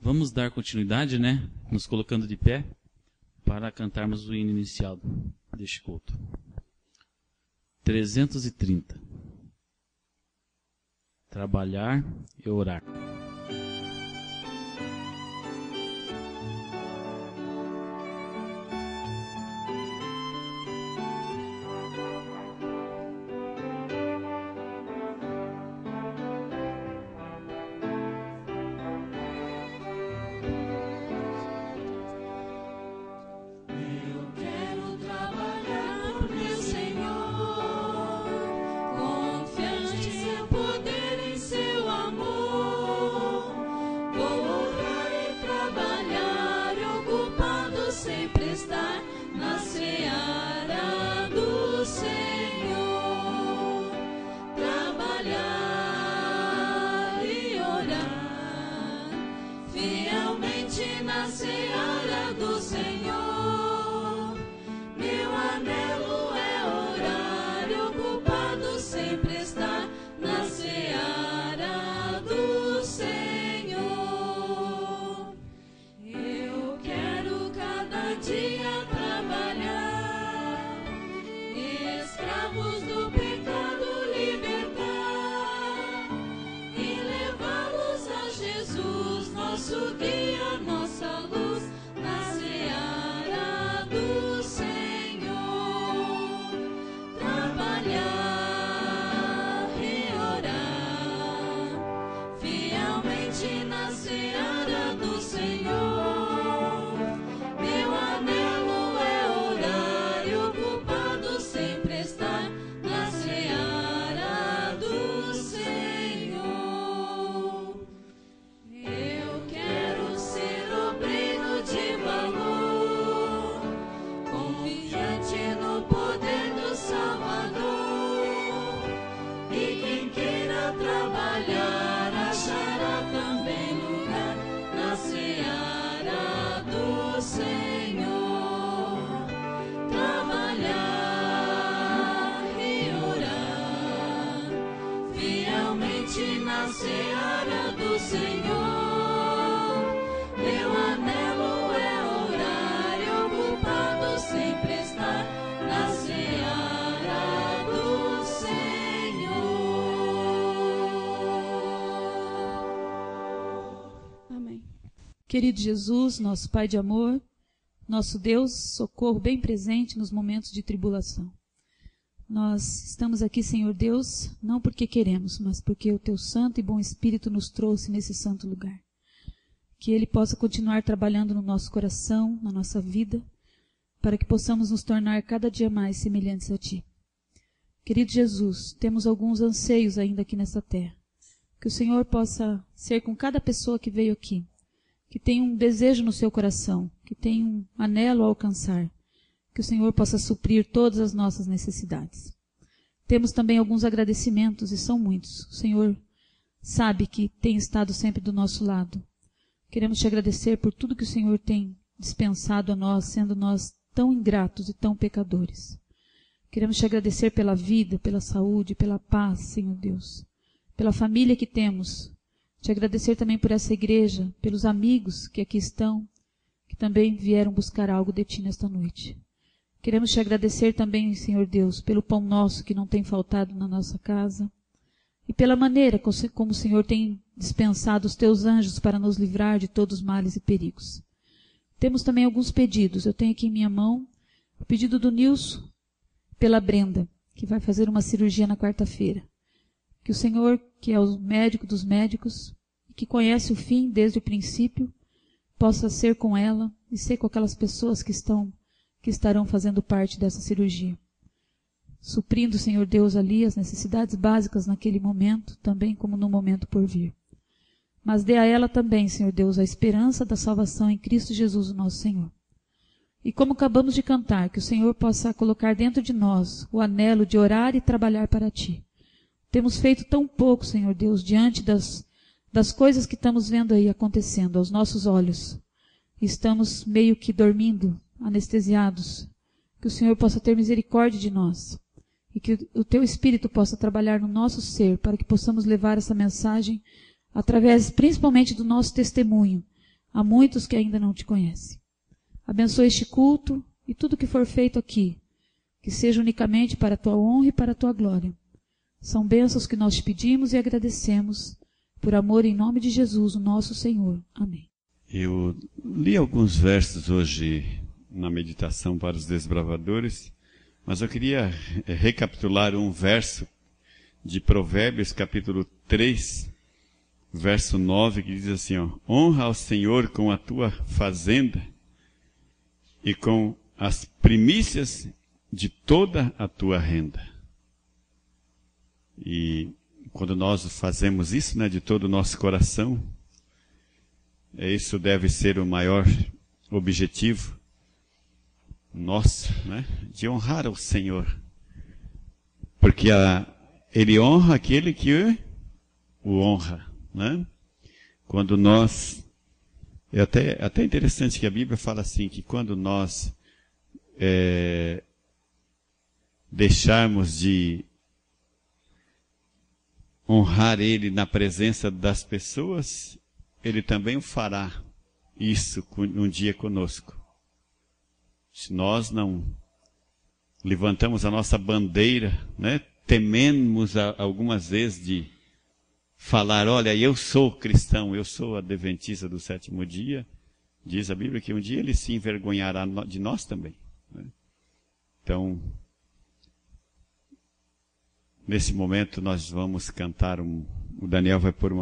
Vamos dar continuidade, né? Nos colocando de pé para cantarmos o hino inicial deste culto. 330. Trabalhar e orar. Querido Jesus, nosso Pai de amor, nosso Deus, socorro bem presente nos momentos de tribulação. Nós estamos aqui, Senhor Deus, não porque queremos, mas porque o Teu Santo e Bom Espírito nos trouxe nesse santo lugar. Que Ele possa continuar trabalhando no nosso coração, na nossa vida, para que possamos nos tornar cada dia mais semelhantes a Ti. Querido Jesus, temos alguns anseios ainda aqui nessa terra. Que o Senhor possa ser com cada pessoa que veio aqui, que tem um desejo no seu coração, que tem um anelo a alcançar, que o Senhor possa suprir todas as nossas necessidades. Temos também alguns agradecimentos, e são muitos. O Senhor sabe que tem estado sempre do nosso lado. Queremos te agradecer por tudo que o Senhor tem dispensado a nós, sendo nós tão ingratos e tão pecadores. Queremos te agradecer pela vida, pela saúde, pela paz, Senhor Deus, pela família que temos. Te agradecer também por essa igreja, pelos amigos que aqui estão, que também vieram buscar algo de Ti nesta noite. Queremos te agradecer também, Senhor Deus, pelo pão nosso que não tem faltado na nossa casa e pela maneira como o Senhor tem dispensado os Teus anjos para nos livrar de todos os males e perigos. Temos também alguns pedidos. Eu tenho aqui em minha mão o pedido do Nilson pela Brenda, que vai fazer uma cirurgia na quarta-feira. Que o Senhor, que é o médico dos médicos, que conhece o fim desde o princípio, possa ser com ela e ser com aquelas pessoas que estarão fazendo parte dessa cirurgia. Suprindo, Senhor Deus, ali as necessidades básicas naquele momento, também como no momento por vir. Mas dê a ela também, Senhor Deus, a esperança da salvação em Cristo Jesus, o nosso Senhor. E como acabamos de cantar, que o Senhor possa colocar dentro de nós o anelo de orar e trabalhar para Ti. Temos feito tão pouco, Senhor Deus, diante das coisas que estamos vendo aí acontecendo aos nossos olhos. Estamos meio que dormindo, anestesiados. Que o Senhor possa ter misericórdia de nós e que o Teu Espírito possa trabalhar no nosso ser para que possamos levar essa mensagem através principalmente do nosso testemunho, Há muitos que ainda não te conhecem. Abençoa este culto e tudo que for feito aqui, que seja unicamente para a tua honra e para a tua glória. São bênçãos que nós te pedimos e agradecemos, por amor em nome de Jesus, o nosso Senhor. Amém. Eu li alguns versos hoje na meditação para os desbravadores, mas eu queria recapitular um verso de Provérbios, capítulo 3, verso 9, que diz assim, ó, honra ao Senhor com a tua fazenda e com as primícias de toda a tua renda. E quando nós fazemos isso, né, de todo o nosso coração, isso deve ser o maior objetivo nosso, né, de honrar ao Senhor. Porque Ele honra aquele que o honra, né? Quando nós... É até interessante que a Bíblia fala assim, que quando nós deixarmos de honrar Ele na presença das pessoas, Ele também fará isso um dia conosco. Se nós não levantamos a nossa bandeira, né, tememos algumas vezes de falar, olha, eu sou cristão, eu sou adventista do sétimo dia, diz a Bíblia que um dia Ele se envergonhará de nós também, né? Então, nesse momento nós vamos cantar, o Daniel vai pôr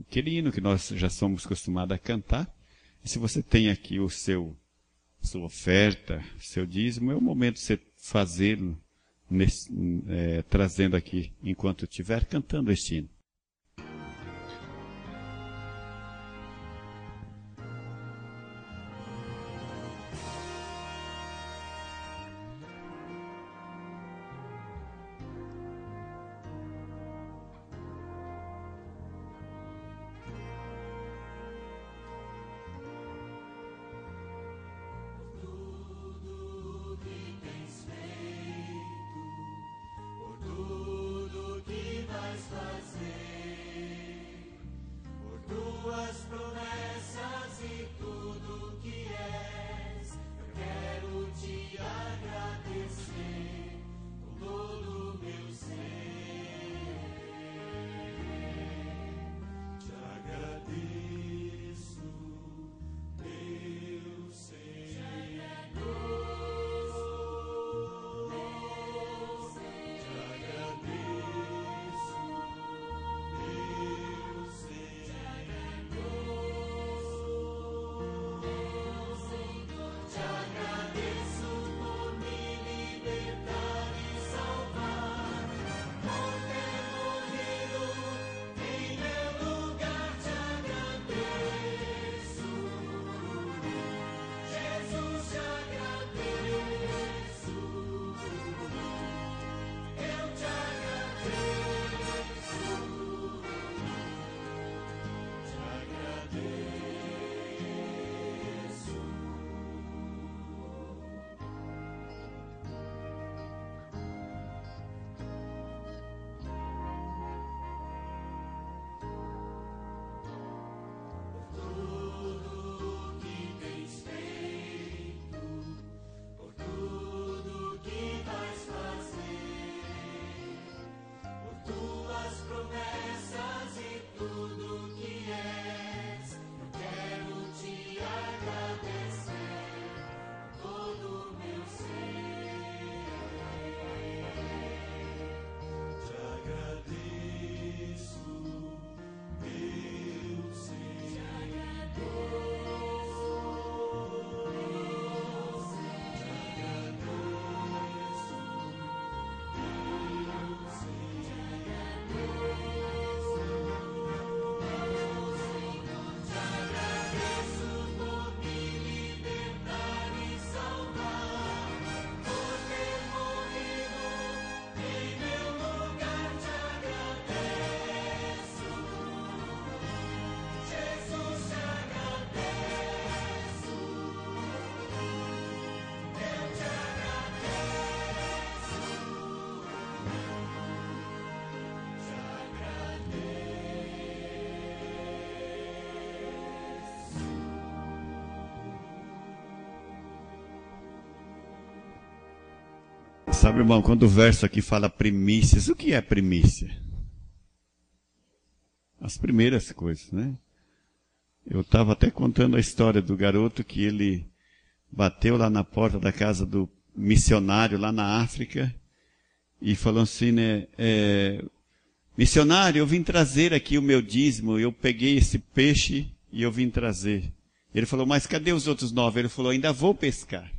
aquele hino que nós já somos acostumados a cantar. E se você tem aqui sua oferta, seu dízimo, é o momento de você fazê-lo, trazendo aqui, enquanto estiver cantando este hino. Tudo que vais fazer. Sabe, irmão, quando o verso aqui fala primícias, o que é primícia? As primeiras coisas, né? Eu estava até contando a história do garoto que ele bateu lá na porta da casa do missionário lá na África e falou assim, né? Missionário, eu vim trazer aqui o meu dízimo, eu peguei esse peixe e eu vim trazer. Ele falou, mas cadê os outros 9? Ele falou, ainda vou pescar.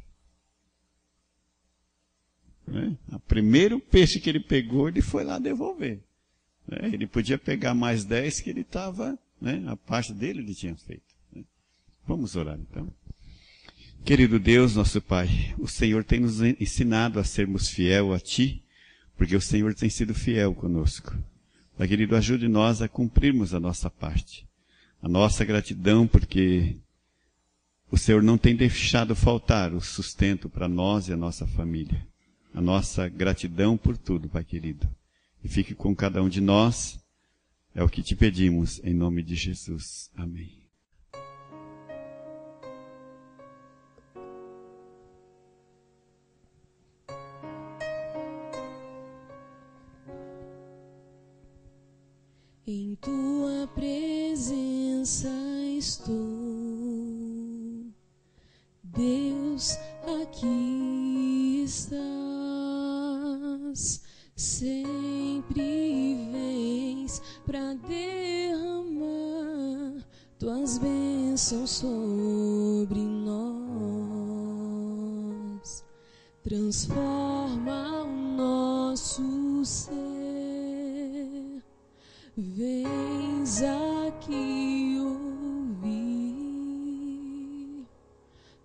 Né? O primeiro peixe que ele pegou, ele foi lá devolver. Né? Ele podia pegar mais 10 que ele estava, né? A parte dele ele tinha feito. Né? Vamos orar então. Querido Deus, nosso Pai, o Senhor tem nos ensinado a sermos fiel a Ti, porque o Senhor tem sido fiel conosco. Pai querido, ajude nós a cumprirmos a nossa parte. A nossa gratidão, porque o Senhor não tem deixado faltar o sustento para nós e a nossa família. A nossa gratidão por tudo, Pai querido. E fique com cada um de nós. É o que te pedimos, em nome de Jesus. Amém. Em tua presença estou, Deus, aqui estás, sempre vens para derramar tuas bênçãos sobre nós, transforma o nosso ser. Vens aqui ouvir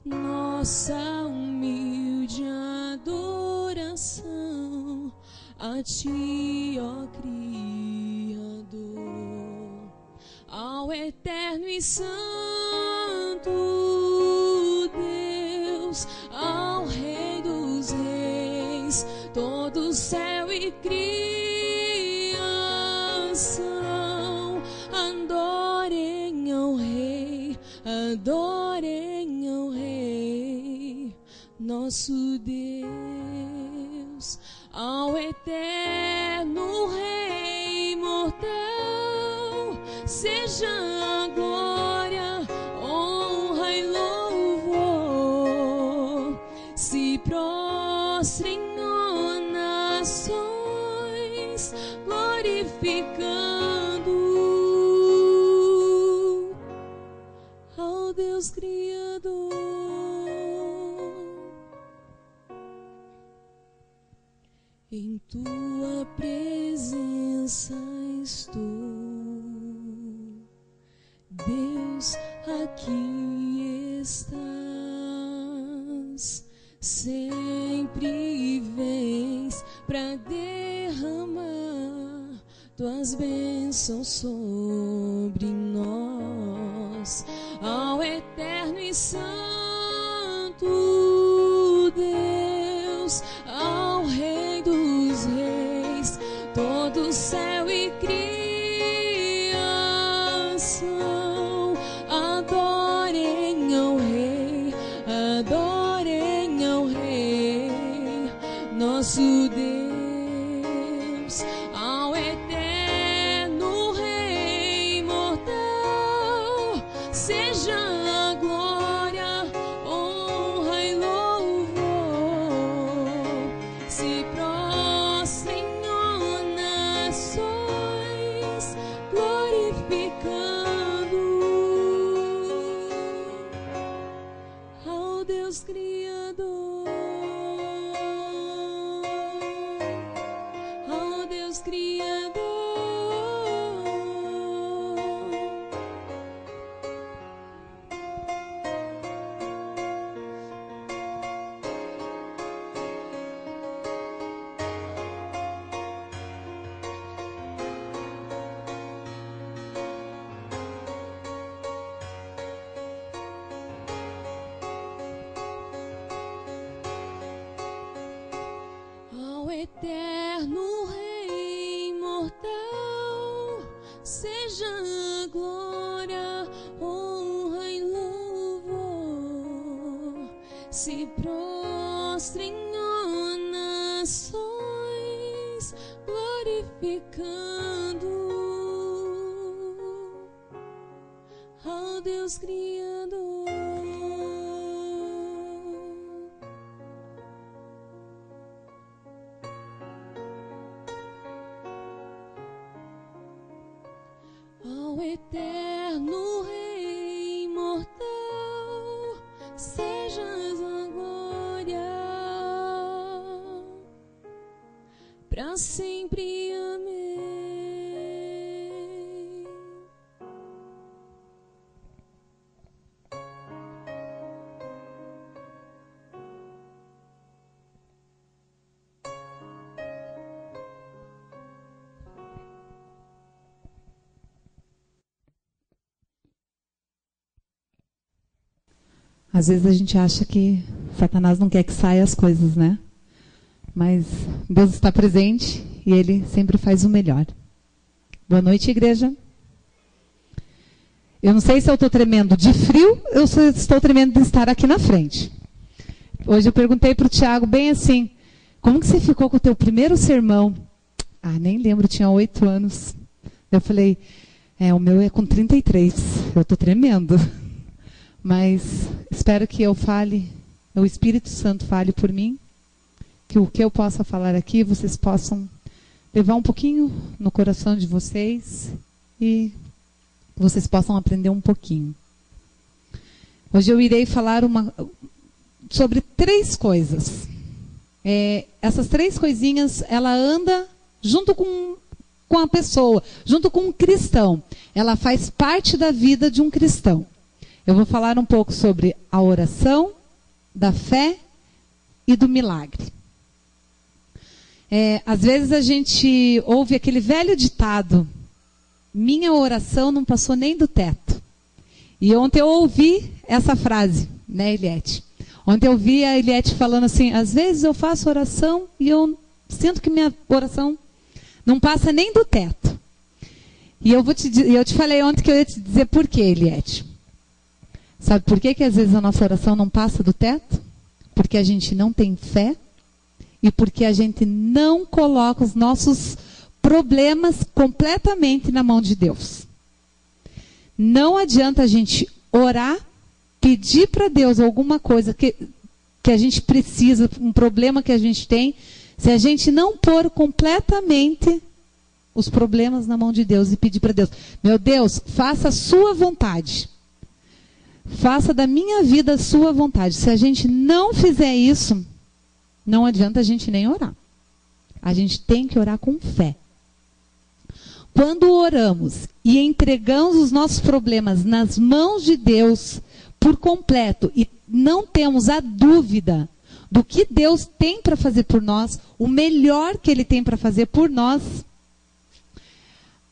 nossa humilde adoração a Ti, ó Criador, ao eterno e santo Deus, ao Rei dos Reis, todo o céu e adorem ao Rei, adorem ao Rei, nosso Deus, ao eterno Rei imortal, seja a glória, honra e louvor, se prostrem nações, glorificando ao Deus Criador. Em tua presença estou, Deus, aqui estás, sempre vens para derramar tuas bênçãos sobre nós, ao eterno e santo Deus, ao Rei dos Reis, todo o céu e criação, adorem ao Rei, adorem ao Rei, nosso Deus, ao eterno Rei imortal, seja a glória, honra e louvor, se prostrem nações, glorificando ao Deus Criador, ao Deus Criador. Ao eterno Rei imortal, seja a glória, honra e louvor, se prostrem nações, nações, glorificando ao Deus Criador. Ao eterno Rei imortal, sejas a glória para sempre. Amém. Às vezes a gente acha que Satanás não quer que saia as coisas, né? Mas Deus está presente e Ele sempre faz o melhor. Boa noite, igreja. Eu não sei se eu estou tremendo de frio ou se eu estou tremendo de estar aqui na frente. Hoje eu perguntei para o Tiago bem assim, como que você ficou com o teu primeiro sermão? Ah, nem lembro, tinha 8 anos. Eu falei, o meu é com 33, eu estou tremendo. Mas espero que eu fale, o Espírito Santo fale por mim, que o que eu possa falar aqui, vocês possam levar um pouquinho no coração de vocês e vocês possam aprender um pouquinho. Hoje eu irei falar sobre 3 coisas. Essas 3 coisinhas, ela anda junto com a pessoa, junto com um cristão. Ela faz parte da vida de um cristão. Eu vou falar um pouco sobre a oração, da fé e do milagre. Às vezes a gente ouve aquele velho ditado, minha oração não passou nem do teto. E ontem eu ouvi essa frase, né, Eliette? Ontem eu ouvi a Eliette falando assim, às vezes eu faço oração e eu sinto que minha oração não passa nem do teto. E eu te falei ontem que eu ia te dizer por quê, Eliette. Sabe por que às vezes a nossa oração não passa do teto? Porque a gente não tem fé e porque a gente não coloca os nossos problemas completamente na mão de Deus. Não adianta a gente orar, pedir para Deus alguma coisa que a gente precisa, um problema que a gente tem, se a gente não pôr completamente os problemas na mão de Deus e pedir para Deus, meu Deus, faça a sua vontade. Faça da minha vida a sua vontade. Se a gente não fizer isso, não adianta a gente nem orar. A gente tem que orar com fé. Quando oramos e entregamos os nossos problemas nas mãos de Deus por completo e não temos a dúvida do que Deus tem para fazer por nós, o melhor que Ele tem para fazer por nós,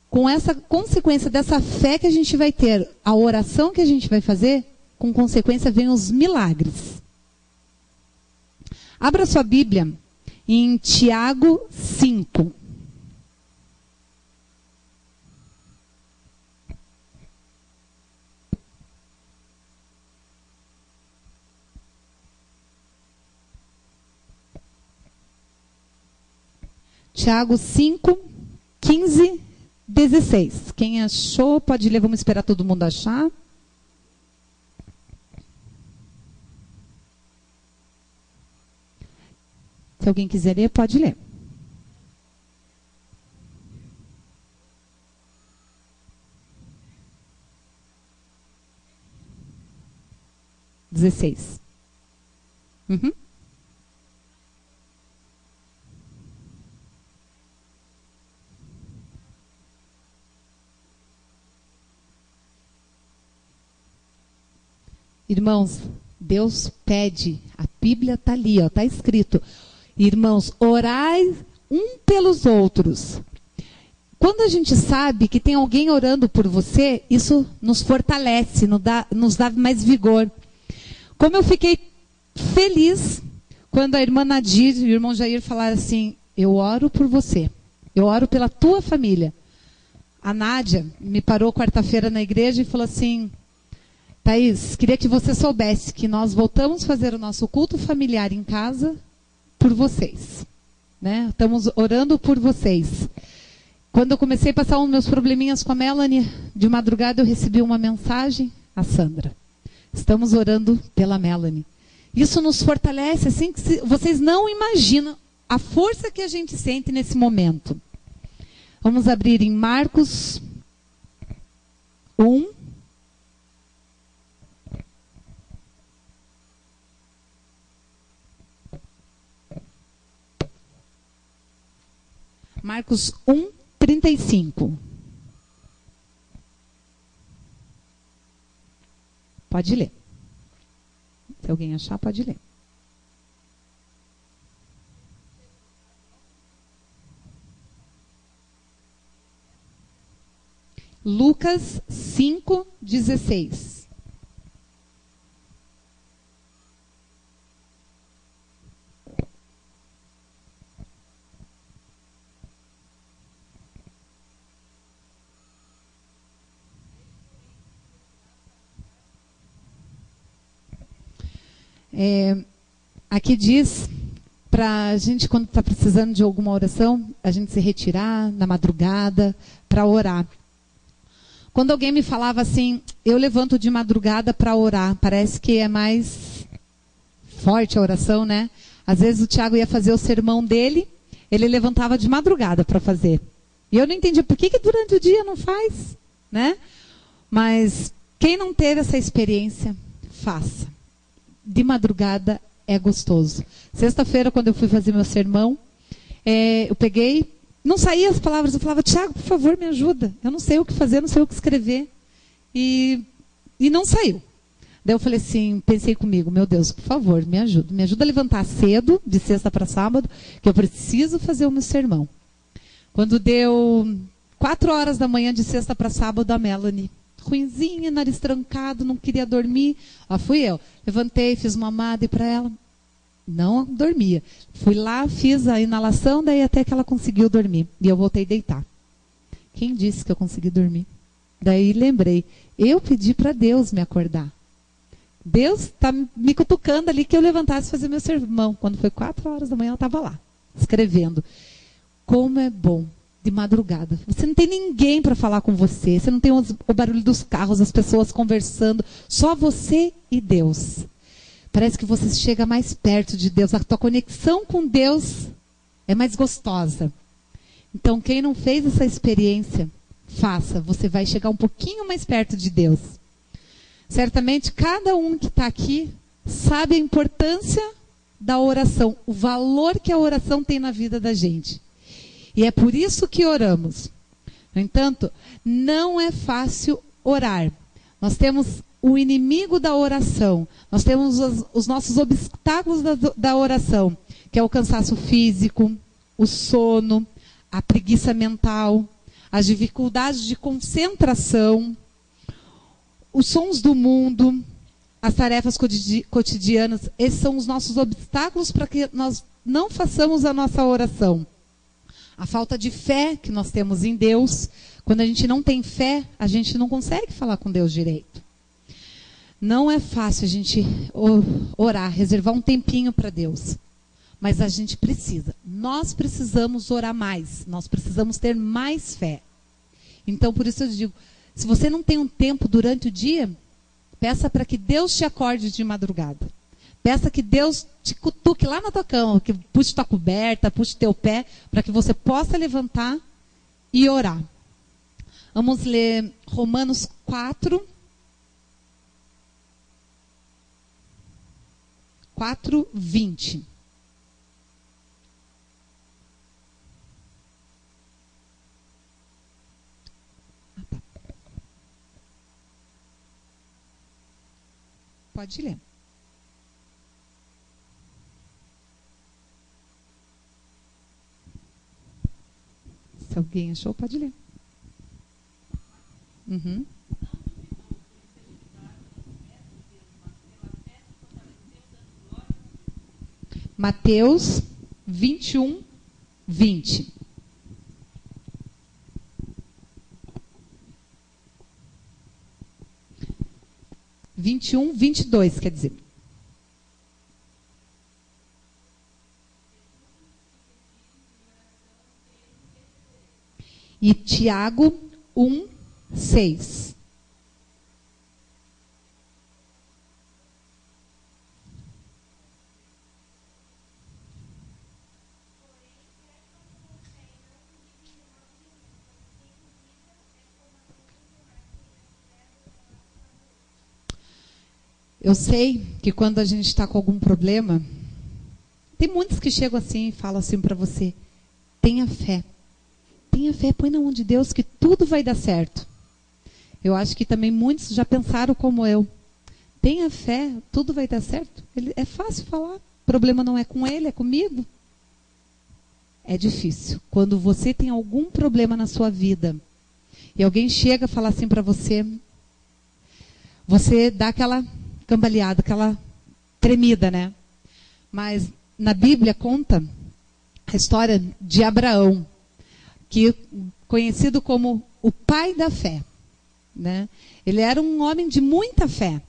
com essa consequência dessa fé que a gente vai ter, a oração que a gente vai fazer, com consequência vem os milagres. Abra sua Bíblia em Tiago 5. Tiago 5, 15, 16. Quem achou, pode ler, vamos esperar todo mundo achar. Se alguém quiser ler, pode ler. Dezesseis. Uhum. Irmãos, Deus pede, a Bíblia está ali, está escrito. Irmãos, orai um pelos outros. Quando a gente sabe que tem alguém orando por você, isso nos fortalece, nos dá mais vigor. Como eu fiquei feliz quando a irmã Nadir e o irmão Jair falaram assim, eu oro por você, eu oro pela tua família. A Nádia me parou quarta-feira na igreja e falou assim, Thaís, queria que você soubesse que nós voltamos a fazer o nosso culto familiar em casa por vocês. né? Estamos orando por vocês. Quando eu comecei a passar os meus probleminhas com a Melanie, de madrugada eu recebi uma mensagem, a Sandra. Estamos orando pela Melanie. Isso nos fortalece, assim, que vocês não imaginam a força que a gente sente nesse momento. Vamos abrir em Marcos 1. Marcos 1, 35. Pode ler. Se alguém achar, pode ler. Lucas 5, 16. Aqui diz para a gente, quando está precisando de alguma oração, a gente se retirar na madrugada para orar. Quando alguém me falava assim, eu levanto de madrugada para orar, parece que é mais forte a oração, né? Às vezes o Tiago ia fazer o sermão dele, ele levantava de madrugada para fazer. E eu não entendia por que durante o dia não faz, né? Mas quem não teve essa experiência, faça. De madrugada é gostoso. Sexta-feira, quando eu fui fazer meu sermão, eu peguei, não saía as palavras, eu falava, Tiago, por favor, me ajuda. Eu não sei o que fazer, não sei o que escrever. E não saiu. Daí eu falei assim, pensei comigo, meu Deus, por favor, me ajuda. Me ajuda a levantar cedo, de sexta para sábado, que eu preciso fazer o meu sermão. Quando deu 4 horas da manhã, de sexta para sábado, a Melanie, ruinzinha, nariz trancado, não queria dormir. Fui eu. Levantei, fiz uma amada para ela. Não dormia. Fui lá, fiz a inalação, daí até que ela conseguiu dormir. E eu voltei a deitar. Quem disse que eu consegui dormir? Daí lembrei. Eu pedi para Deus me acordar. Deus está me cutucando ali que eu levantasse e fazer meu sermão. Quando foi 4 horas da manhã, ela estava lá, escrevendo. Como é bom. De madrugada. Você não tem ninguém para falar com você. Você não tem o barulho dos carros, as pessoas conversando. Só você e Deus. Parece que você chega mais perto de Deus. A tua conexão com Deus é mais gostosa. Então, quem não fez essa experiência, faça. Você vai chegar um pouquinho mais perto de Deus. Certamente, cada um que está aqui sabe a importância da oração. O valor que a oração tem na vida da gente. E é por isso que oramos. No entanto, não é fácil orar. Nós temos o inimigo da oração. Nós temos os nossos obstáculos da oração, que é o cansaço físico, o sono, a preguiça mental, as dificuldades de concentração, os sons do mundo, as tarefas cotidianas. Esses são os nossos obstáculos para que nós não façamos a nossa oração. A falta de fé que nós temos em Deus. Quando a gente não tem fé, a gente não consegue falar com Deus direito. Não é fácil a gente orar, reservar um tempinho para Deus. Mas a gente precisa. Nós precisamos orar mais. Nós precisamos ter mais fé. Então, por isso eu digo, se você não tem um tempo durante o dia, peça para que Deus te acorde de madrugada. Peça que Deus te cutuque lá na tua cama, que puxe tua coberta, puxe teu pé, para que você possa levantar e orar. Vamos ler Romanos 4. 4:20. Pode ler. Se alguém achou, pode ler. Uhum. Mateus 21, 20. – 21, 22, quer dizer. e Tiago 1:6. Eu sei que quando a gente está com algum problema, tem muitos que chegam assim e falam assim para você: tenha fé. Tenha fé, põe na mão de Deus que tudo vai dar certo. Eu acho que também muitos já pensaram como eu. Tenha fé, tudo vai dar certo. É fácil falar. O problema não é com ele, é comigo. É difícil. Quando você tem algum problema na sua vida e alguém chega a falar assim para você, você dá aquela cambaleada, aquela tremida, né? Mas na Bíblia conta a história de Abraão, que conhecido como o pai da fé, né? Ele era um homem de muita fé.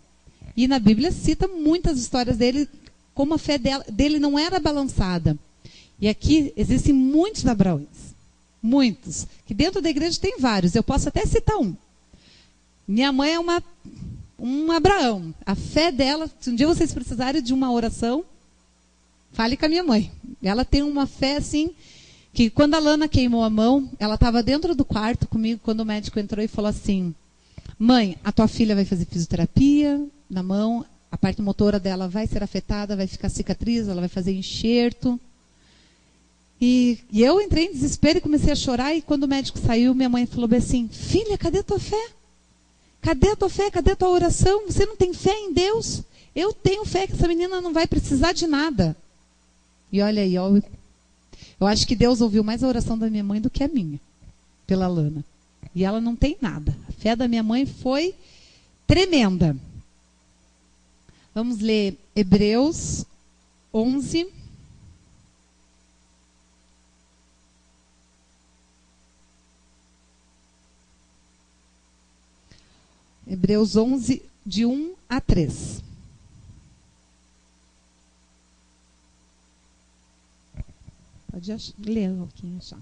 E na Bíblia cita muitas histórias dele, como a fé dele não era balançada. E aqui existem muitos Abraões. Muitos. Que dentro da igreja tem vários. Eu posso até citar um. Minha mãe é um Abraão. A fé dela, se um dia vocês precisarem de uma oração, fale com a minha mãe. Ela tem uma fé assim, que quando a Lana queimou a mão, ela estava dentro do quarto comigo, quando o médico entrou e falou assim: mãe, a tua filha vai fazer fisioterapia na mão, a parte motora dela vai ser afetada, vai ficar cicatriz, ela vai fazer enxerto. E eu entrei em desespero e comecei a chorar, e quando o médico saiu, minha mãe falou bem assim: filha, cadê a tua fé? Cadê a tua fé? Cadê a tua oração? Você não tem fé em Deus? Eu tenho fé que essa menina não vai precisar de nada. E olha aí, eu acho que Deus ouviu mais a oração da minha mãe do que a minha, pela Lana. E ela não tem nada. A fé da minha mãe foi tremenda. Vamos ler Hebreus 11. Hebreus 11, de 1 a 3. Pode ler quem achar.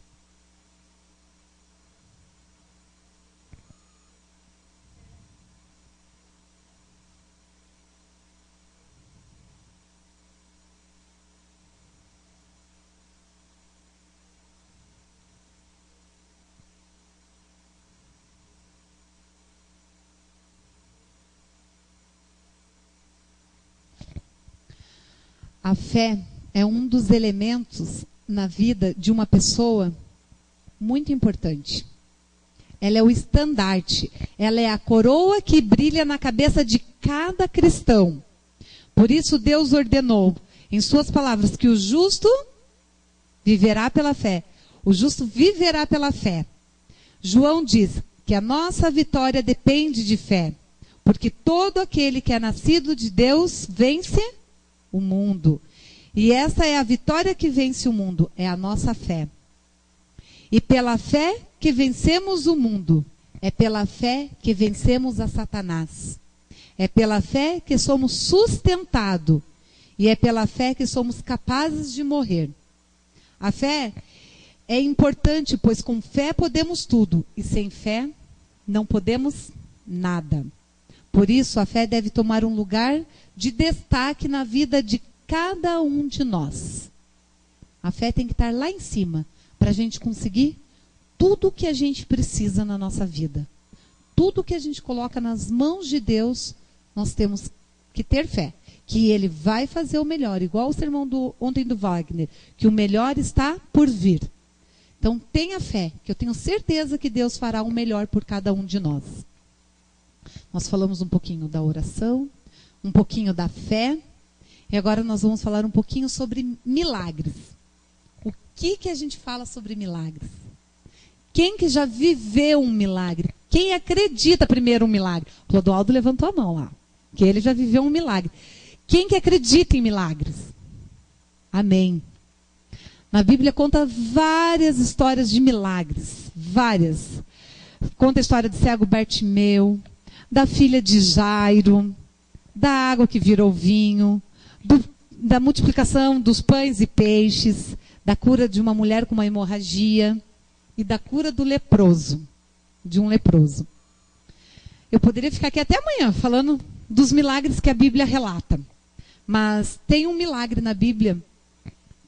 A fé é um dos elementos na vida de uma pessoa muito importante. Ela é o estandarte, ela é a coroa que brilha na cabeça de cada cristão. Por isso Deus ordenou, em suas palavras, que o justo viverá pela fé. O justo viverá pela fé. João diz que a nossa vitória depende de fé, porque todo aquele que é nascido de Deus vence o mundo. E essa é a vitória que vence o mundo, é a nossa fé. E pela fé que vencemos o mundo, é pela fé que vencemos a Satanás. É pela fé que somos sustentados, e é pela fé que somos capazes de morrer. A fé é importante, pois com fé podemos tudo, e sem fé não podemos nada. Por isso, a fé deve tomar um lugar de destaque na vida de cada um de nós. A fé tem que estar lá em cima, para a gente conseguir tudo o que a gente precisa na nossa vida. Tudo que a gente coloca nas mãos de Deus, nós temos que ter fé. Que Ele vai fazer o melhor, igual o sermão ontem do Wagner, que o melhor está por vir. Então tenha fé, que eu tenho certeza que Deus fará o melhor por cada um de nós. Nós falamos um pouquinho da oração, um pouquinho da fé, e agora nós vamos falar um pouquinho sobre milagres. O que a gente fala sobre milagres? Quem que já viveu um milagre? Quem acredita primeiro um milagre? O Clodoaldo levantou a mão lá, que ele já viveu um milagre. Quem que acredita em milagres? Amém. Na Bíblia conta várias histórias de milagres, várias. Conta a história do cego Bartimeu, da filha de Jairo, da água que virou vinho, da multiplicação dos pães e peixes, da cura de uma mulher com uma hemorragia. e da cura do leproso, de um leproso. Eu poderia ficar aqui até amanhã falando dos milagres que a Bíblia relata. Mas tem um milagre na Bíblia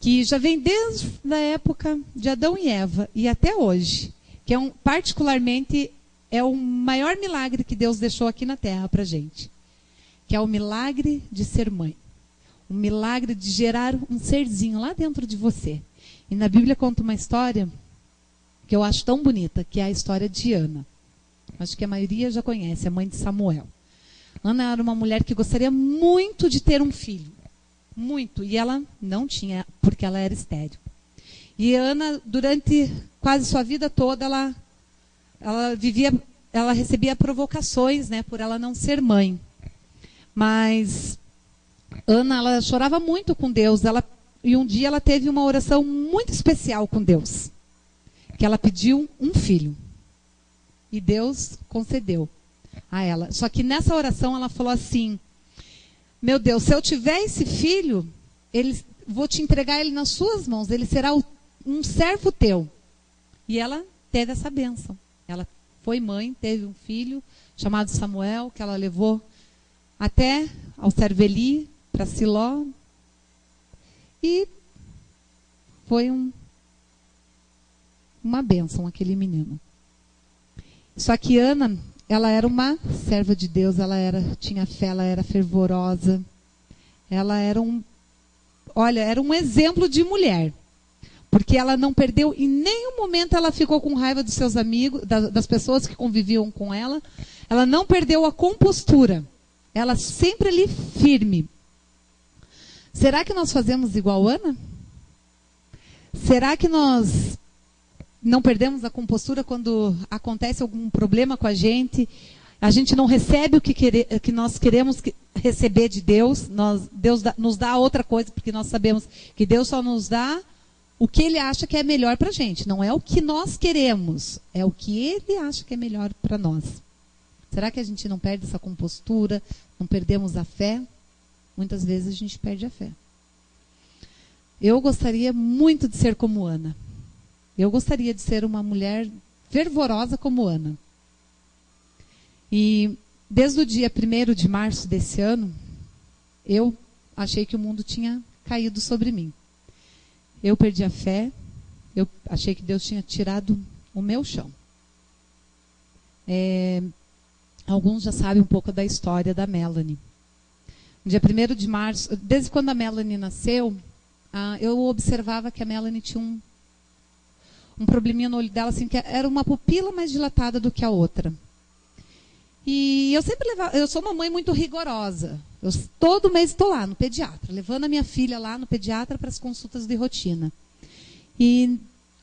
que já vem desde a época de Adão e Eva e até hoje, que é particularmente é o maior milagre que Deus deixou aqui na Terra para a gente, que é o milagre de ser mãe. O milagre de gerar um serzinho lá dentro de você. E na Bíblia conta uma história que eu acho tão bonita, que é a história de Ana. Acho que a maioria já conhece, a mãe de Samuel. Ana era uma mulher que gostaria muito de ter um filho. Muito. E ela não tinha, porque ela era estéril. E Ana, durante quase sua vida toda, ela recebia provocações, né, por ela não ser mãe. Mas Ana, ela chorava muito com Deus. E um dia ela teve uma oração muito especial com Deus. Que ela pediu um filho. E Deus concedeu a ela. Só que nessa oração ela falou assim: meu Deus, se eu tiver esse filho, vou te entregar ele nas suas mãos. Ele será um servo teu. E ela teve essa bênção. Ela foi mãe, teve um filho chamado Samuel, que ela levou até ao servo Eli, para Siló. E foi uma bênção aquele menino. Só que Ana, ela era uma serva de Deus, tinha fé, ela era fervorosa. Ela era era um exemplo de mulher. Porque ela não perdeu, em nenhum momento ela ficou com raiva dos seus amigos, das pessoas que conviviam com ela. Ela não perdeu a compostura. Ela sempre ali firme. Será que nós fazemos igual Ana? Será que nós não perdemos a compostura quando acontece algum problema com a gente não recebe o que nós queremos receber de Deus, Deus nos dá outra coisa, porque nós sabemos que Deus só nos dá o que Ele acha que é melhor para a gente. Não é o que nós queremos, é o que Ele acha que é melhor para nós. Será que a gente não perde essa compostura, não perdemos a fé? Muitas vezes a gente perde a fé. Eu gostaria muito de ser como Ana. Eu gostaria de ser uma mulher fervorosa como Ana. E desde o dia 1º de março desse ano, eu achei que o mundo tinha caído sobre mim. Eu perdi a fé, eu achei que Deus tinha tirado o meu chão. Alguns já sabem um pouco da história da Melanie. No dia 1º de março, desde quando a Melanie nasceu, eu observava que a Melanie tinha um probleminha no olho dela, assim, que era uma pupila mais dilatada do que a outra. E eu sou uma mãe muito rigorosa. Todo mês estou lá no pediatra, levando a minha filha lá no pediatra para as consultas de rotina. E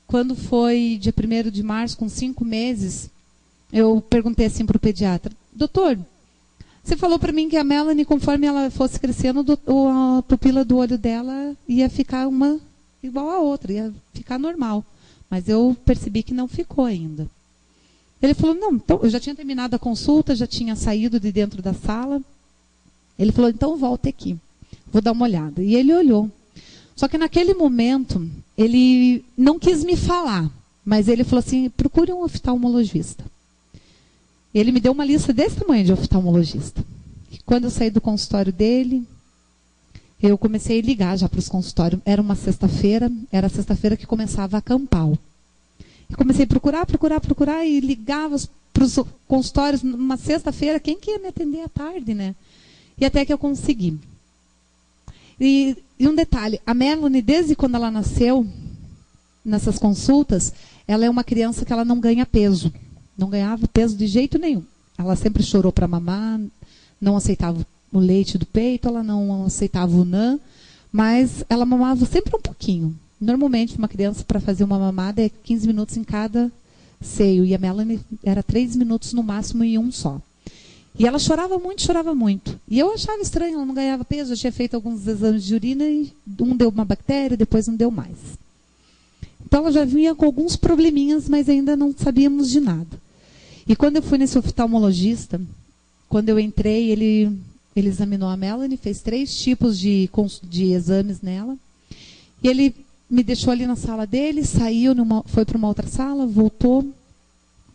quando foi dia 1º de março, com 5 meses, eu perguntei assim para o pediatra: doutor, você falou para mim que a Melanie, conforme ela fosse crescendo, a pupila do olho dela ia ficar uma igual a outra, ia ficar normal. Mas eu percebi que não ficou ainda. Ele falou: não, então, eu já tinha terminado a consulta, já tinha saído de dentro da sala. Ele falou: então volta aqui, vou dar uma olhada. E ele olhou. Só que naquele momento, ele não quis me falar, mas ele falou assim: procure um oftalmologista. Ele me deu uma lista desse tamanho de oftalmologista. E quando eu saí do consultório dele, eu comecei a ligar já para os consultórios. Era uma sexta-feira, era a sexta-feira que começava a Campal. E comecei a procurar e ligava para os consultórios numa sexta-feira. Quem que ia me atender à tarde, né? E até que eu consegui. E um detalhe, a Melanie, desde quando ela nasceu, nessas consultas, ela é uma criança que ela não ganha peso. Não ganhava peso de jeito nenhum. Ela sempre chorou para mamar, não aceitava o leite do peito, ela não aceitava o NAN, mas ela mamava sempre um pouquinho. Normalmente, uma criança, para fazer uma mamada, é 15 minutos em cada seio. E a Melanie era 3 minutos no máximo em um só. E ela chorava muito. E eu achava estranho, ela não ganhava peso. Eu tinha feito alguns exames de urina e um deu uma bactéria, depois não deu mais. Então ela já vinha com alguns probleminhas, mas ainda não sabíamos de nada. E quando eu fui nesse oftalmologista, quando eu entrei, ele examinou a Melanie, fez 3 tipos de exames nela. E ele me deixou ali na sala dele, saiu, foi para uma outra sala, voltou.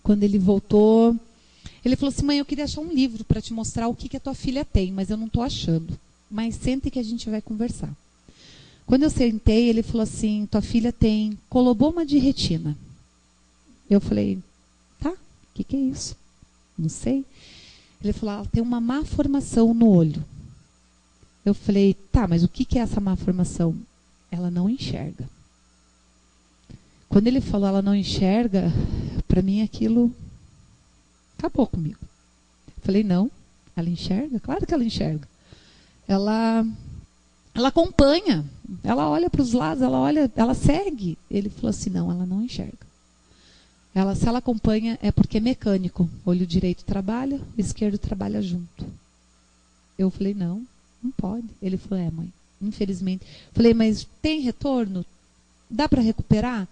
Quando ele voltou, ele falou assim: mãe, eu queria achar um livro para te mostrar o que a tua filha tem, mas eu não estou achando. Mas sente que a gente vai conversar. Quando eu sentei, ele falou assim: tua filha tem coloboma de retina. Eu falei: tá, o que é isso? Não sei. Ele falou: ela tem uma má formação no olho. Eu falei: tá, mas o que é essa má formação? Ela não enxerga. Quando ele falou ela não enxerga, para mim aquilo acabou comigo. Eu falei: não, ela enxerga? Claro que ela enxerga. Ela acompanha, ela olha para os lados, ela segue. Ele falou assim: não, ela não enxerga. Se ela acompanha é porque é mecânico. O olho direito trabalha, o esquerdo trabalha junto. Eu falei: não pode. Ele falou: é, mãe, infelizmente. Eu falei: mas tem retorno? Dá para recuperar?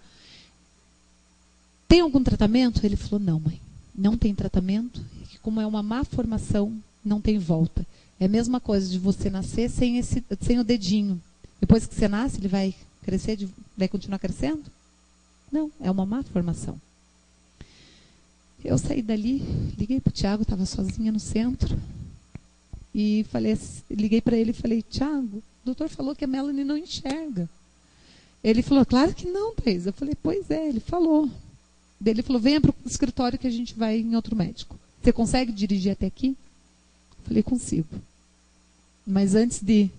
Tem algum tratamento? Ele falou: não, mãe, não tem tratamento. Como é uma má formação, não tem volta. É a mesma coisa de você nascer sem o dedinho. Depois que você nasce, ele vai crescer, vai continuar crescendo? Não, é uma má formação. Eu saí dali, liguei para o Tiago, estava sozinha no centro. E liguei para ele e falei: Tiago, o doutor falou que a Melanie não enxerga. Ele falou: claro que não, Thais. Eu falei: pois é, ele falou. Daí ele falou: venha para o escritório que a gente vai em outro médico. Você consegue dirigir até aqui? Eu falei: consigo. Mas antes de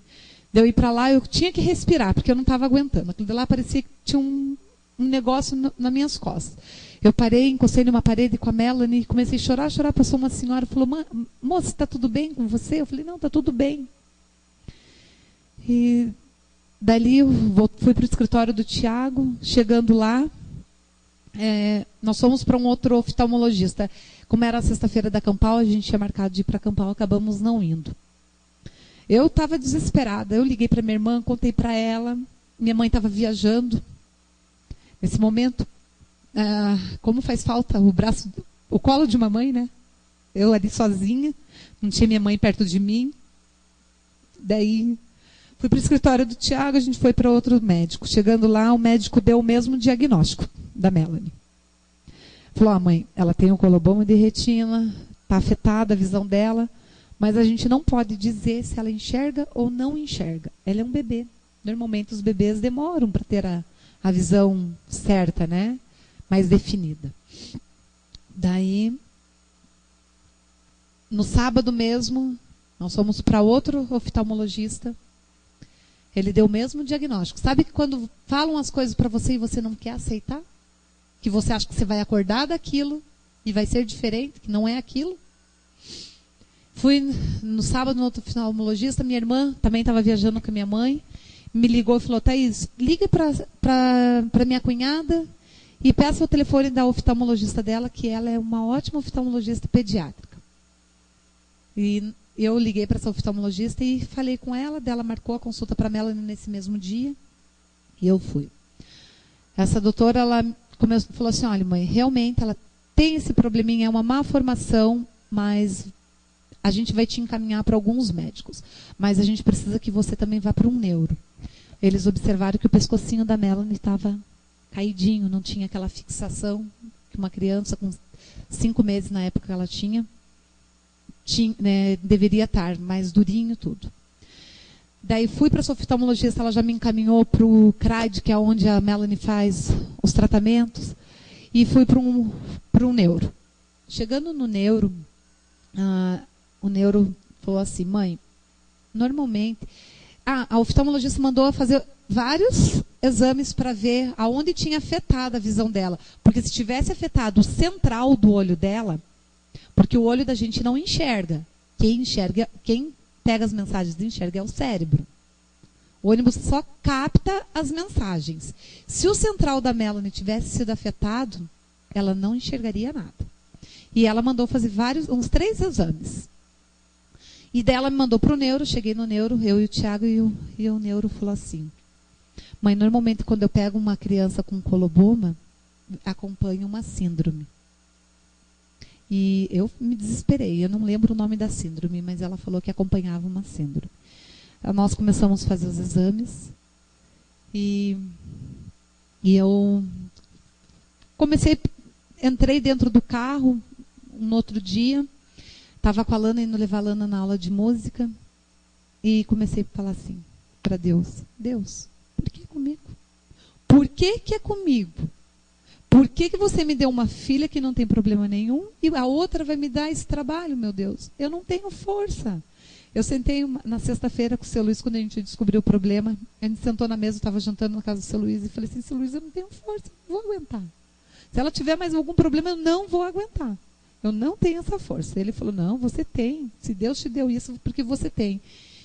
eu ir para lá, eu tinha que respirar, porque eu não estava aguentando. Aquilo de lá parecia que tinha um negócio nas minhas costas. Eu parei, encostei numa parede com a Melanie, comecei a chorar. Passou uma senhora e falou: moça, está tudo bem com você? Eu falei: não, está tudo bem. E dali eu fui para o escritório do Tiago. Chegando lá, nós fomos para um outro oftalmologista. Como era a sexta-feira da Campal, a gente tinha marcado de ir para a Campal, acabamos não indo. Eu estava desesperada. Eu liguei para minha irmã, contei para ela. Minha mãe estava viajando. Nesse momento, como faz falta o colo de uma mãe, né? Eu ali sozinha, não tinha minha mãe perto de mim. Daí fui para o escritório do Tiago, a gente foi para outro médico. Chegando lá, o médico deu o mesmo diagnóstico da Melanie. Falou: mãe, ela tem um coloboma de retina, está afetada a visão dela, mas a gente não pode dizer se ela enxerga ou não enxerga. Ela é um bebê. Normalmente os bebês demoram para ter a visão certa, né? Mais definida. Daí, no sábado mesmo, nós fomos para outro oftalmologista. Ele deu o mesmo diagnóstico. Sabe que quando falam as coisas para você e você não quer aceitar? Que você acha que você vai acordar daquilo e vai ser diferente, que não é aquilo? Fui no sábado no outro oftalmologista, minha irmã também estava viajando com a minha mãe, me ligou e falou: Thaís, liga para minha cunhada e peça o telefone da oftalmologista dela, que ela é uma ótima oftalmologista pediátrica. E eu liguei para essa oftalmologista e falei com ela, dela marcou a consulta para a Melanie nesse mesmo dia, e eu fui. Essa doutora, ela falou assim: olha, mãe, realmente ela tem esse probleminha, é uma má formação, mas a gente vai te encaminhar para alguns médicos. Mas a gente precisa que você também vá para um neuro. Eles observaram que o pescocinho da Melanie estava caidinho, não tinha aquela fixação que uma criança com 5 meses na época ela tinha deveria estar, mais durinho tudo. Daí fui para a oftalmologista, ela já me encaminhou para o CRAD, que é onde a Melanie faz os tratamentos, e fui para um neuro. Chegando no neuro, o neuro falou assim: mãe, normalmente... a oftalmologista mandou fazer vários exames para ver aonde tinha afetado a visão dela. Porque se tivesse afetado o central do olho dela, porque o olho da gente não enxerga. Quem pega as mensagens e enxerga é o cérebro. O ônibus só capta as mensagens. Se o central da Melanie tivesse sido afetado, ela não enxergaria nada. E ela mandou fazer uns 3 exames. E daí ela me mandou para o neuro, cheguei no neuro, eu e o Tiago, e o neuro falou assim: mãe, normalmente quando eu pego uma criança com coloboma, acompanha uma síndrome. E eu me desesperei, eu não lembro o nome da síndrome, mas ela falou que acompanhava uma síndrome. Nós começamos a fazer os exames e E eu entrei dentro do carro um outro dia, estava com a Lana, indo levar a Lana na aula de música, e comecei a falar assim para Deus: Deus, por que comigo? Por que é comigo? Por que você me deu uma filha que não tem problema nenhum e a outra vai me dar esse trabalho, meu Deus? Eu não tenho força. Eu sentei na sexta-feira com o seu Luiz, quando a gente descobriu o problema. A gente sentou na mesa, eu estava jantando na casa do seu Luiz e falei assim: seu Luiz, eu não tenho força, não vou aguentar. Se ela tiver mais algum problema, eu não vou aguentar. Eu não tenho essa força. Ele falou: não, você tem. Se Deus te deu isso, porque você tem.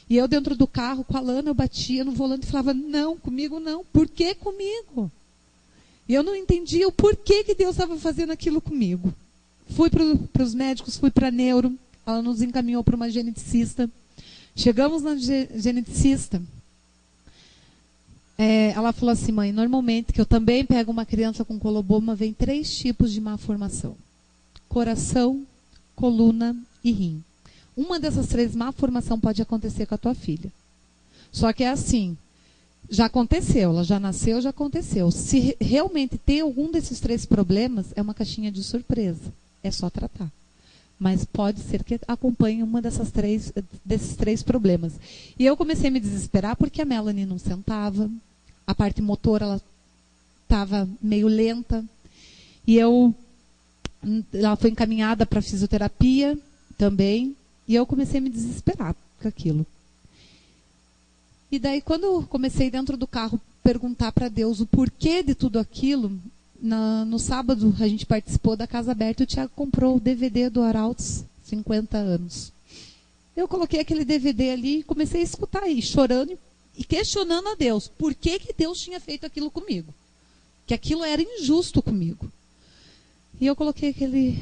E eu dentro do carro, com a Lana, eu batia no volante e falava: não, comigo não. Por que comigo? E eu não entendia o porquê que Deus estava fazendo aquilo comigo. Fui para os médicos, fui para a neuro. Ela nos encaminhou para uma geneticista. Chegamos na geneticista. Ela falou assim: mãe, normalmente, que eu também pego uma criança com coloboma, vem 3 tipos de malformação: coração, coluna e rim. Uma dessas 3 malformação pode acontecer com a tua filha. Só que é assim, já aconteceu, ela já nasceu, já aconteceu. Se realmente tem algum desses 3 problemas, é uma caixinha de surpresa. É só tratar. Mas pode ser que acompanhe uma desses 3 problemas. E eu comecei a me desesperar porque a Melanie não sentava, a parte motora ela estava meio lenta. E ela foi encaminhada para fisioterapia também. E eu comecei a me desesperar com aquilo. E daí, quando eu comecei dentro do carro perguntar para Deus o porquê de tudo aquilo, no sábado a gente participou da Casa Aberta e o Tiago comprou o DVD do Arautos, 50 anos. Eu coloquei aquele DVD ali e comecei a escutar aí, chorando e questionando a Deus. Por que Deus tinha feito aquilo comigo? Que aquilo era injusto comigo. E eu coloquei aquele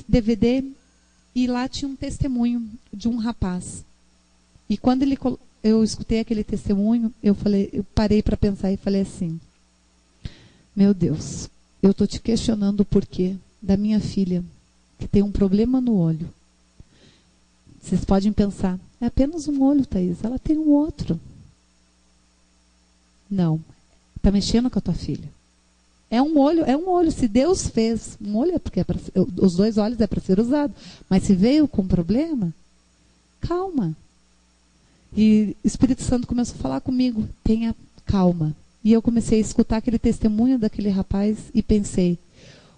DVD e lá tinha um testemunho de um rapaz. E quando eu escutei aquele testemunho, eu parei para pensar e falei assim: meu Deus, eu estou te questionando o porquê da minha filha, que tem um problema no olho. Vocês podem pensar: é apenas um olho, Thaís, ela tem um outro. Não, está mexendo com a tua filha. É um olho. Se Deus fez um olho, é porque os 2 olhos é para ser usado. Mas se veio com problema, calma. E o Espírito Santo começou a falar comigo: tenha calma. E eu comecei a escutar aquele testemunho daquele rapaz e pensei: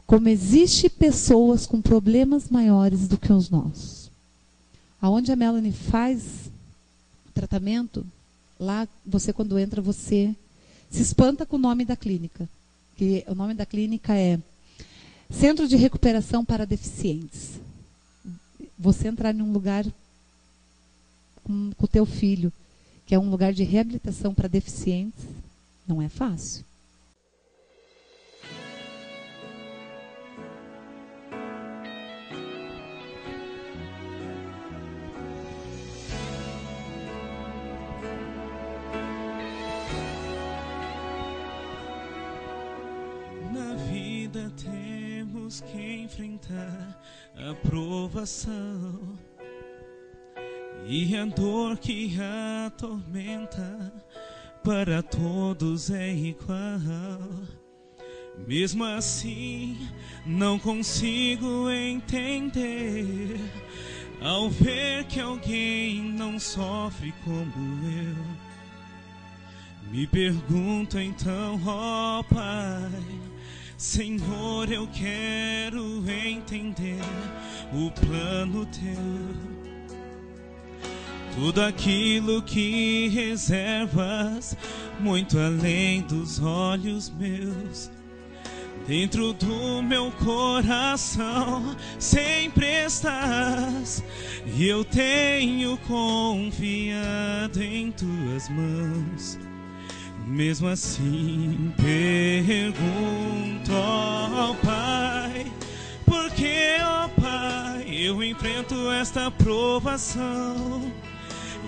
como existe pessoas com problemas maiores do que os nossos. Aonde a Melanie faz o tratamento, lá você, quando entra, você se espanta com o nome da clínica. Que o nome da clínica é Centro de Recuperação para Deficientes. Você entrar num lugar com o teu filho, que é um lugar de reabilitação para deficientes, não é fácil. Na vida temos que enfrentar a provação e a dor que atormenta. Para todos é igual. Mesmo assim, não consigo entender ao ver que alguém não sofre como eu. Me pergunto então, ó Pai, Senhor, eu quero entender o plano teu. Tudo aquilo que reservas, muito além dos olhos meus. Dentro do meu coração sempre estás, e eu tenho confiado em tuas mãos. Mesmo assim pergunto, ó Pai, por que, ó Pai, eu enfrento esta provação?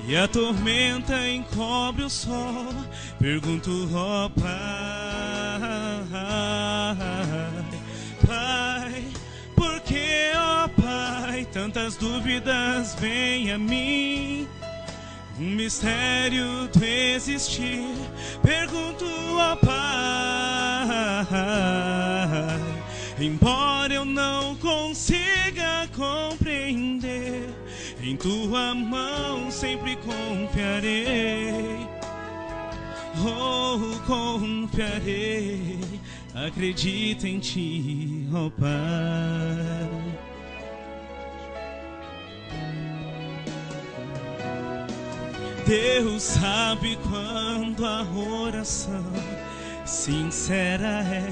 E a tormenta encobre o sol. Pergunto, ó Pai, Pai, por que, ó Pai, tantas dúvidas vêm a mim? um mistério do existir. Pergunto ao Pai, embora eu não consiga compreender, em tua mão sempre confiarei. Oh, confiarei, acredito em ti, ó Pai. Deus sabe quando a oração sincera é.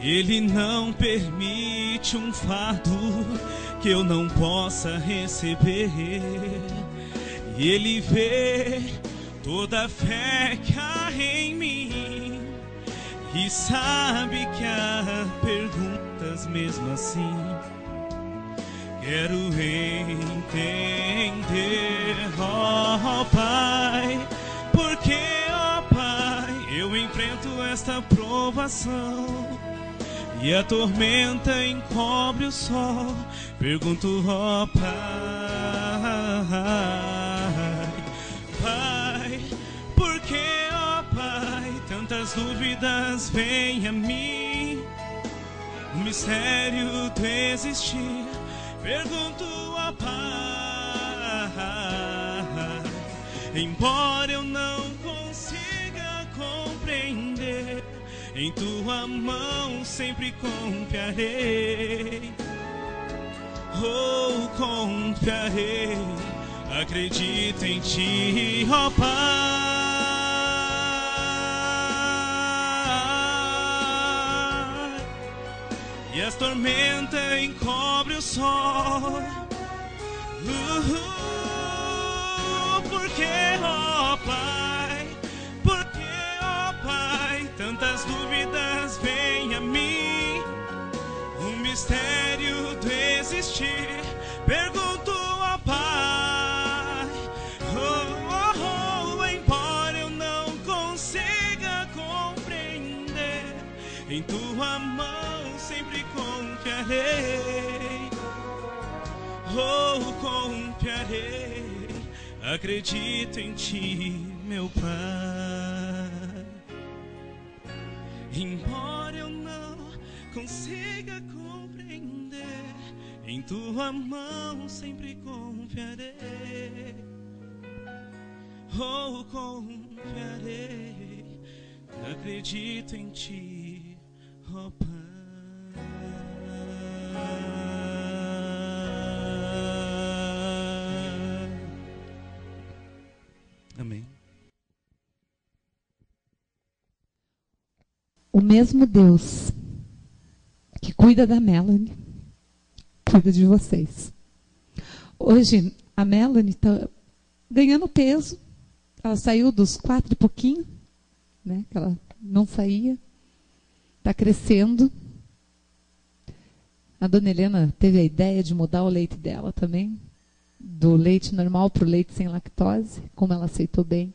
Ele não permite um fardo que eu não possa receber. E Ele vê toda a fé que há em mim e sabe que há perguntas mesmo assim. Quero entender, ó Pai, porque, ó Pai, eu enfrento esta provação e a tormenta encobre o sol. Pergunto, ó Pai, Pai, porque, ó Pai, tantas dúvidas vêm a mim, o mistério do existir. Pergunto ao Pai, embora eu não consiga compreender, em tua mão sempre confiarei. Oh, confiarei, acredito em ti, ó Pai. E as tormentas encobrem o sol. Porque, ó Pai, porque, ó Pai, tantas dúvidas vêm a mim, um mistério do existir. Pergunto ao Pai, embora eu não consiga compreender, em tua mão sempre confiarei. Oh, confiarei, acredito em ti, meu Pai. Embora eu não consiga compreender, em tua mão sempre confiarei. Oh, confiarei, acredito em ti, ó Pai. Amém. O mesmo Deus que cuida da Melanie, cuida de vocês. Hoje, a Melanie está ganhando peso. Ela saiu dos 4 e pouquinho, né, que ela não saía. Está crescendo. A dona Helena teve a ideia de mudar o leite dela também, do leite normal para o leite sem lactose, como ela aceitou bem.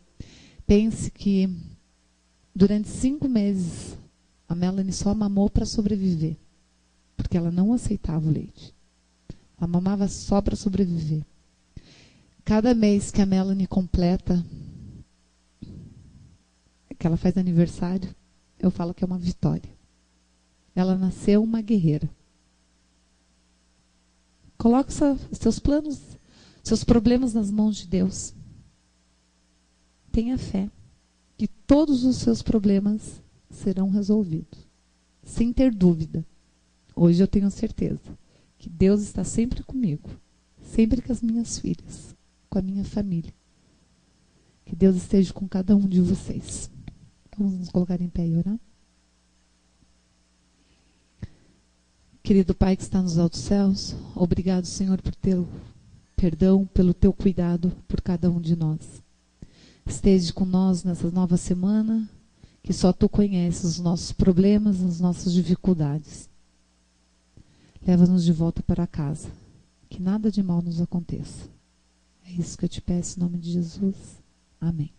Pense que durante 5 meses a Melanie só mamou para sobreviver, porque ela não aceitava o leite. Ela mamava só para sobreviver. Cada mês que a Melanie completa, que ela faz aniversário, eu falo que é uma vitória. Ela nasceu uma guerreira. Coloque seus planos, seus problemas nas mãos de Deus. Tenha fé que todos os seus problemas serão resolvidos, sem ter dúvida. Hoje eu tenho certeza que Deus está sempre comigo, sempre com as minhas filhas, com a minha família. Que Deus esteja com cada um de vocês. Vamos nos colocar em pé e orar? Querido Pai que está nos altos céus, obrigado, Senhor, por teu perdão, pelo teu cuidado por cada um de nós. Esteja com nós nessa nova semana, que só tu conheces os nossos problemas, as nossas dificuldades. Leva-nos de volta para casa, que nada de mal nos aconteça. É isso que eu te peço em nome de Jesus. Amém.